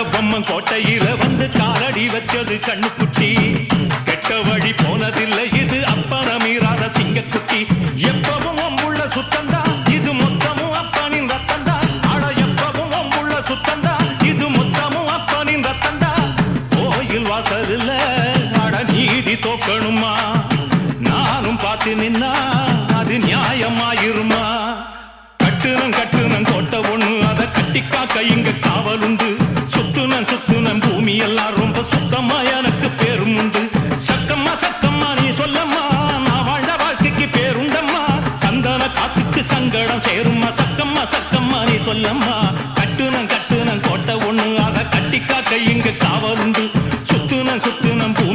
பொம்மன் கோட்டையில வந்து காலடி வச்சது கண்ணுக்குட்டி கெட்ட வழி போனதில்லை இது அப்பன மீறாத சிங்கக்குட்டி எப்பவும் அம்புள்ள சுத்தந்தா இது மொத்தமும் அப்பனின் ரத்தந்தா ஆட எப்பவும் அம்புள்ள சுத்தந்தா இது மொத்தமும் அப்பனின் ரத்தந்தா கோயில் வாசல்ல ஆட நீதி தோக்கணுமா நானும் பார்த்து நின்னா அது நியாயமாயிருமா கட்டுனம் கோட்டை ஒண்ணு அதை கட்டிக்காக்க இங்க காவல் உண்டு சுத்துனம் பூமி எல்லாம் ரொம்ப சுத்தமா எனக்கு பேரும் உண்டு சக்கம்மா நீ சொல்லம்மா நான் வாழ்ந்த வாழ்க்கைக்கு பேருண்டம்மா சந்தன காத்துக்கு சங்கடம் சேரும்மா சக்கம்மா நீ சொல்லம்மா கட்டுனம் கோட்டை ஒண்ணு அதை கட்டிக்காக்க இங்க காவல் உண்டு சுத்துனம் பூமி